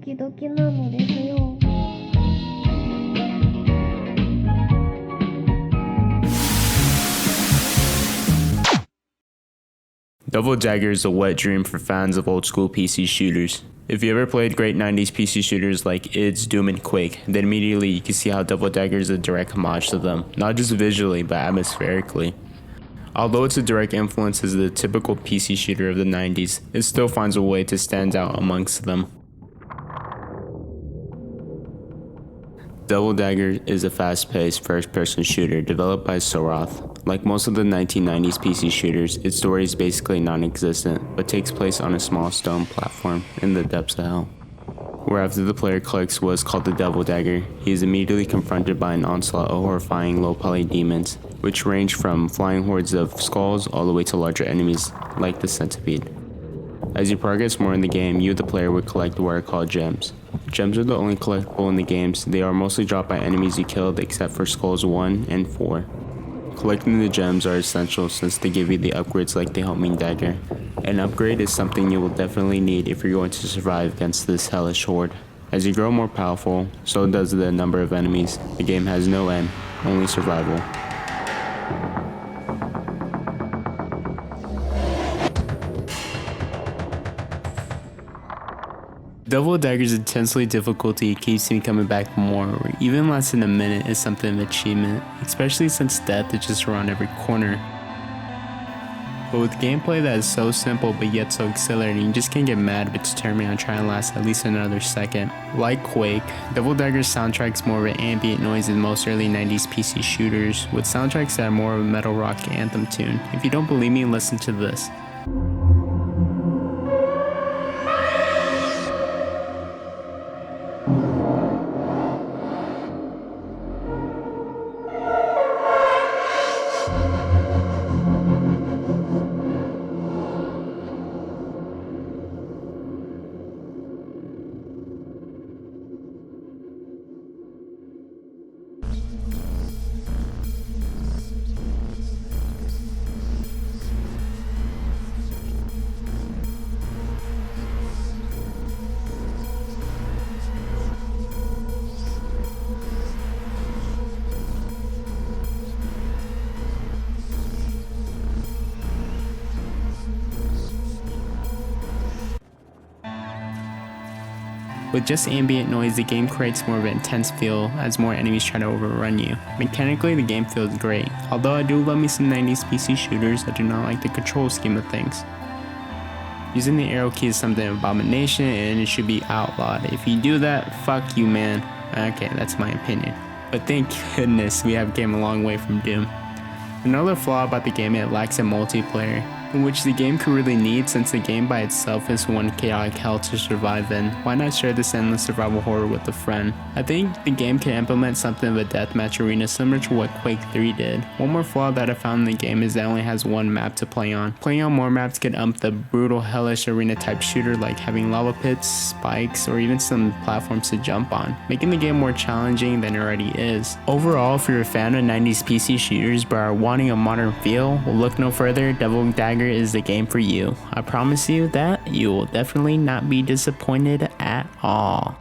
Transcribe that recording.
キドキなのですよ。Dagger is a wet dream for fans of old school PC shooters. If you ever played great 90s PC shooters like id, Doom, and Quake, then immediately you can see how Dagger is a direct homage to them, not just visually but atmospherically. Although it's a direct influence as the typical PC shooter of the 90s, it still finds a way to stand out amongst them. Dagger is a fast-paced first-person shooter developed by Soroth. Like most of the 1990s PC shooters, its story is basically non-existent, but takes place on a small stone platform in the depths of hell, where after the player collects what is called the Dagger, he is immediately confronted by an onslaught of horrifying low-poly demons, which range from flying hordes of skulls all the way to larger enemies like the centipede. As you progress more in the game, you the player would collect what are called gems. Gems are the only collectible in the games. They are mostly dropped by enemies you killed except for skulls 1 and 4. Collecting the gems are essential since they give you the upgrades like the Helping Dagger. An upgrade is something you will definitely need if you're going to survive against this hellish horde. As you grow more powerful, so does the number of enemies. The game has no end, only survival. Dagger's intensely difficulty keeps me coming back more, or even less than a minute is something of achievement, especially since death is just around every corner. But with gameplay that is so simple but yet so exhilarating, you just can't get mad but determined on trying to last at least another second. Like Quake, Dagger's soundtrack is more of an ambient noise than most early 90s PC shooters, with soundtracks that are more of a metal rock anthem tune. If you don't believe me, listen to this. With just ambient noise, the game creates more of an intense feel as more enemies try to overrun you. Mechanically, the game feels great, although I do love me some 90s PC shooters, I do not like the control scheme of things. Using the arrow key is something of abomination and it should be outlawed. If you do that, fuck you, man. Okay, that's my opinion. But thank goodness we have came a long way from Doom. Another flaw about the game, it lacks a multiplayer, which the game could really need since the game by itself is one chaotic hell to survive in. Why not share this endless survival horror with a friend? I think the game can implement something of a deathmatch arena similar to what Quake 3 did. One more flaw that I found in the game is that it only has one map to play on. Playing on more maps could ump the brutal hellish arena type shooter like having lava pits, spikes, or even some platforms to jump on, making the game more challenging than it already is. Overall, if you're a fan of 90s PC shooters but are wanting a modern feel, well, look no further, Dagger is the game for you. I promise you that you will definitely not be disappointed at all.